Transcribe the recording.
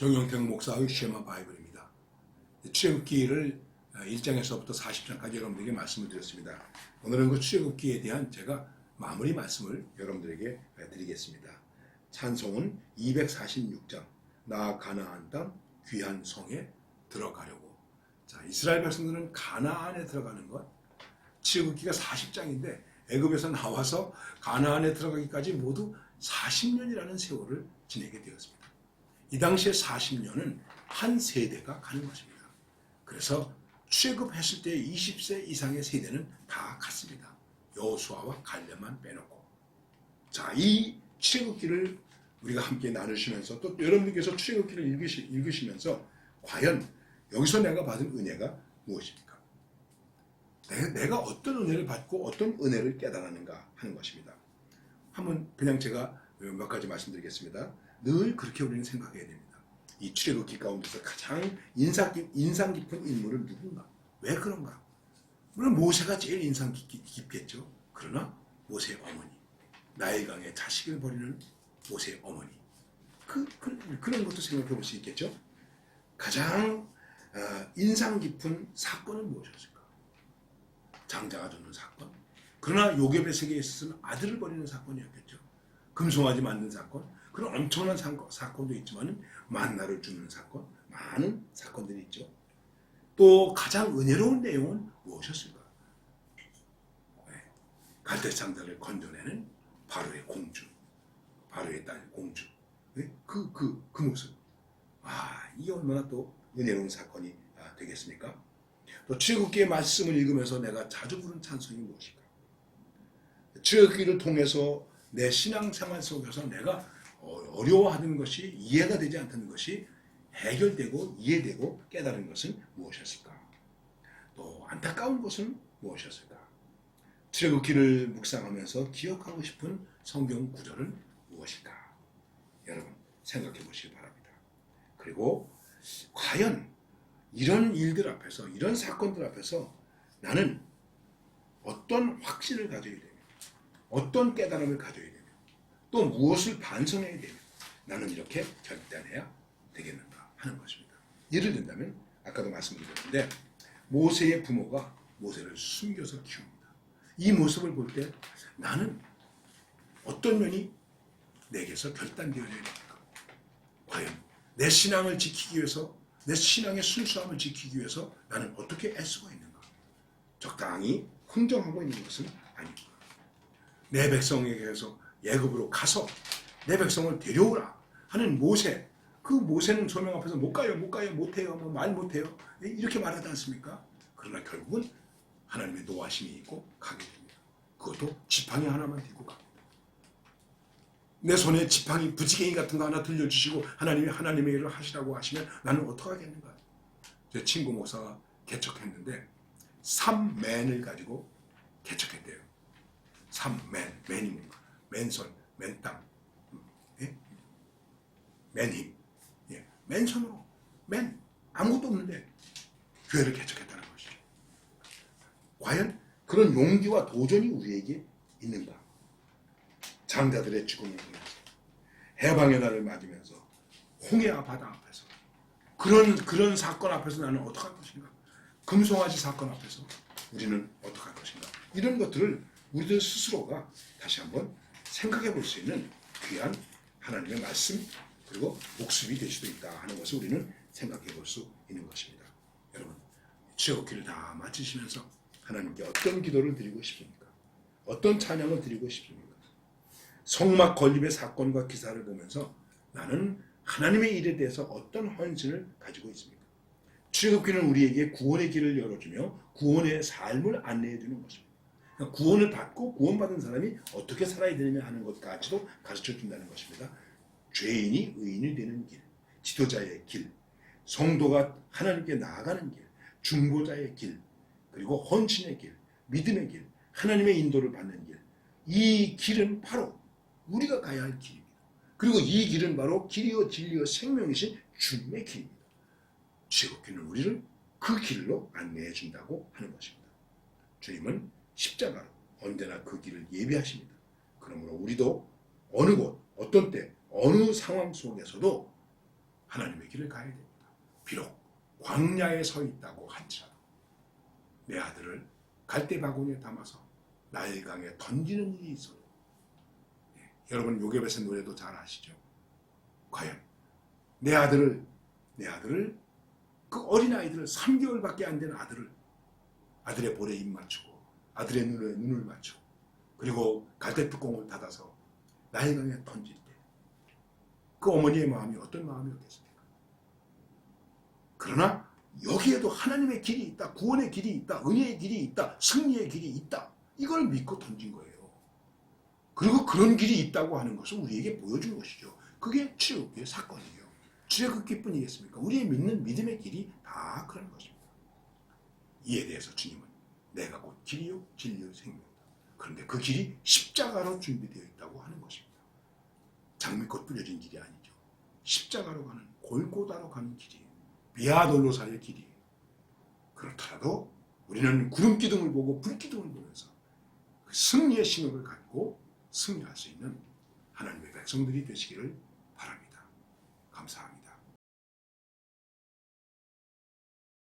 정영택 목사의 쉐마 바이블입니다. 출애굽기를 1장에서부터 40장까지 여러분들에게 말씀을 드렸습니다. 오늘은 그 출애굽기에 대한 제가 마무리 말씀을 여러분들에게 드리겠습니다. 찬송은 246장 나 가나안 땅 귀한 성에 들어가려고. 자, 이스라엘 백성들은 가나안에 들어가는 것, 출애굽기가 40장인데 애굽에서 나와서 가나안에 들어가기까지 모두 40년이라는 세월을 지내게 되었습니다. 이 당시에 40년은 한 세대가 가는 것입니다. 그래서 출애굽했을 때 20세 이상의 세대는 다 갔습니다. 여호수아와 갈렙만 빼놓고. 자, 이 출애굽기를 우리가 함께 나누시면서 또 여러분들께서 출애굽기를 읽으시면서 과연 여기서 내가 받은 은혜가 무엇입니까? 내가 어떤 은혜를 받고 어떤 은혜를 깨달았는가 하는 것입니다. 한번 그냥 제가 몇 가지 말씀드리겠습니다. 늘 그렇게 우리는 생각해야 됩니다. 이 출애굽기 가운데서 가장 인상 깊은 인물은 누군가? 왜 그런가? 물론 모세가 제일 인상 깊겠죠. 그러나 모세의 어머니, 나일강의 자식을 버리는 모세의 어머니, 그런 것도 생각해 볼 수 있겠죠. 가장 인상 깊은 사건은 무엇이었을까? 장자가 죽는 사건. 그러나 요셉의 세계에 있어서는 아들을 버리는 사건이었겠죠. 금송아지 만든 사건. 그런 엄청난 사건도 있지만 만나를 주는 사건, 많은 사건들이 있죠. 또 가장 은혜로운 내용은 무엇이었을까? 갈대 상자를 건져내는 바로의 공주, 바로의 딸 공주, 그 모습. 이게 얼마나 또 은혜로운 사건이 되겠습니까? 또 출애굽기의 말씀을 읽으면서 내가 자주 부른 찬송이 무엇일까? 출애굽기를 통해서 내 신앙생활 속에서 내가 어려워하는 것이, 이해가 되지 않는 것이 해결되고 이해되고 깨달은 것은 무엇이었을까? 또 안타까운 것은 무엇이었을까? 출애굽기를 묵상하면서 기억하고 싶은 성경 구절은 무엇일까? 여러분 생각해 보시기 바랍니다. 그리고 과연 이런 일들 앞에서, 이런 사건들 앞에서 나는 어떤 확신을 가져야 되며, 어떤 깨달음을 가져야 되며, 또 무엇을 반성해야 되며 나는 이렇게 결단해야 되겠는가 하는 것입니다. 예를 든다면 아까도 말씀드렸는데 모세의 부모가 모세를 숨겨서 키웁니다. 이 모습을 볼 때 나는 어떤 면이 내게서 결단되어야 됩니까? 과연 내 신앙을 지키기 위해서, 내 신앙의 순수함을 지키기 위해서 나는 어떻게 애쓰고 있는가? 적당히 흥정하고 있는 것은 아닙니다. 내 백성에게서 애굽으로 가서 내 백성을 데려오라 하는 모세, 그 모세는 소명 앞에서 못 가요, 못해요, 말 못해요, 이렇게 말하지 않습니까? 그러나 결국은 하나님의 노하심이 있고 가게 됩니다. 그것도 지팡이 하나만 들고 갑니다. 내 손에 지팡이, 부지갱이 같은 거 하나 들려주시고 하나님이 하나님의 일을 하시라고 하시면 나는 어떡하겠는가? 제 친구 목사가 개척했는데 3맨을 가지고 개척했대요. 3맨, 맨이 뭔가? 맨손, 맨땅, 맨힘, 맨손으로, 아무것도 없는데 교회를 개척했다는 것이죠. 과연 그런 용기와 도전이 우리에게 있는가? 장자들의 죽음을 보면서, 해방의 날을 맞으면서, 홍해와 바다 앞에서, 그런 사건 앞에서 나는 어떡할 것인가? 금송아지 사건 앞에서 우리는 어떡할 것인가? 이런 것들을 우리들 스스로가 다시 한번 생각해 볼 수 있는 귀한 하나님의 말씀, 그리고 복습이 될 수도 있다 하는 것을 우리는 생각해 볼 수 있는 것입니다. 여러분, 출애굽기를 다 마치시면서 하나님께 어떤 기도를 드리고 싶습니까? 어떤 찬양을 드리고 싶습니까? 성막 건립의 사건과 기사를 보면서 나는 하나님의 일에 대해서 어떤 헌신을 가지고 있습니까? 출애굽기는 우리에게 구원의 길을 열어주며 구원의 삶을 안내해 주는 것입니다. 구원을 받고 구원받은 사람이 어떻게 살아야 되느냐 하는 것까지도 가르쳐 준다는 것입니다. 죄인이 의인이 되는 길, 지도자의 길, 성도가 하나님께 나아가는 길, 중보자의 길, 그리고 헌신의 길, 믿음의 길, 하나님의 인도를 받는 길. 이 길은 바로 우리가 가야 할 길입니다. 그리고 이 길은 바로 길이요 진리요 생명이신 주님의 길입니다. 출애굽기는 우리를 그 길로 안내해 준다고 하는 것입니다. 주님은 십자가로 언제나 그 길을 예비하십니다. 그러므로 우리도 어느 곳, 어떤 때, 어느 상황 속에서도 하나님의 길을 가야 됩니다. 비록 광야에 서 있다고 할지라도 내 아들을 갈대 바구니에 담아서 나일강에 던지는 일이 있어도 여러분 요괴벳의 노래도 잘 아시죠? 과연 내 아들을 그 어린아이들을 3개월밖에 안 된 아들의 볼에 입 맞추고 아들의 눈에 눈을 맞추고 그리고 갈대뚜껑을 닫아서 나일강에 던질 때 그 어머니의 마음이 어떤 마음이었겠습니까? 그러나 여기에도 하나님의 길이 있다, 구원의 길이 있다, 은혜의 길이 있다, 승리의 길이 있다, 이걸 믿고 던진 거예요. 그리고 그런 길이 있다고 하는 것을 우리에게 보여준 것이죠. 그게 출애굽기의 사건이에요. 출애굽기뿐이겠습니까? 우리의 믿는 믿음의 길이 다 그런 것입니다. 이에 대해서 주님은 내가 곧 길이요 진리요 생명이다. 그런데 그 길이 십자가로 준비되어 있다고 하는 것입니다. 장미꽃 뿌려진 길이 아니죠. 십자가로 가는, 골고다로 가는 길이에요. 비아돌로사의 길이에요. 그렇더라도 우리는 구름기둥을 보고 불기둥을 보면서 그 승리의 신호를 갖고 승리할 수 있는 하나님의 백성들이 되시기를 바랍니다. 감사합니다.